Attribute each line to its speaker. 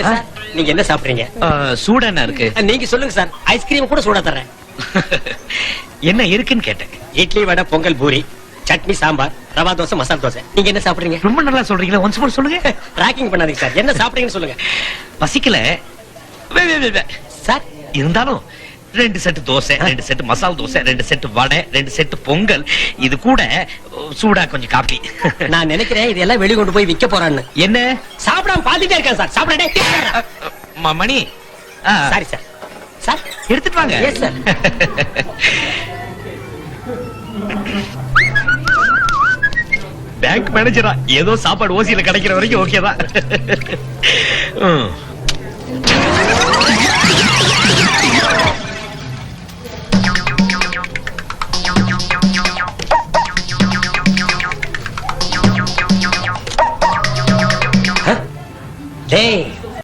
Speaker 1: Sir, நீங்க என்ன சாப்பிடுறீங்க?
Speaker 2: சூடா என்ன இருக்கு?
Speaker 1: நீங்க சொல்லுங்க சார், ஐஸ்கிரீம் கூட சூடா தர்றேன்.
Speaker 2: என்ன இருக்குன்னு கேட்டேன்.
Speaker 1: இட்லி, வடை, பொங்கல், பூரி, சட்னி, சாம்பார், ரவா தோசை, மசாலா தோசை. நீங்க என்ன சாப்பிடுறீங்க?
Speaker 2: ரொம்ப நல்லா சொல்றீங்களா? ஒன்ஸ் மோர் சொல்லுங்க.
Speaker 1: ராக்கிங் பண்ணாதீங்க சார். என்ன சாப்பிடுறீங்கன்னு சொல்லுங்க.
Speaker 2: பசிக்கல
Speaker 1: சார்,
Speaker 2: இருந்தாலும் 2 set dosa, 2 set masala dosa, 2 set vada, 2 set pongal, இது கூட சூடா கொஞ்சம் காபி.
Speaker 1: நான் நினைக்கிறேன் இதெல்லாம் வெளிய கொண்டு போய் விக்க போறான்னு.
Speaker 2: என்ன
Speaker 1: சாப்பிடாம பாத்துட்டே இருக்கேன் சார். சாப்பிடடே.
Speaker 2: மணி
Speaker 1: சாரி சார். சார்,
Speaker 2: எடுத்துட்டு வாங்க.
Speaker 1: Yes sir.
Speaker 2: பேங்க் மேனேஜரா ஏதோ சாப்பாடு ஓசியில கிடைக்கிற வரைக்கும் ஓகே தான்.
Speaker 1: டேய்,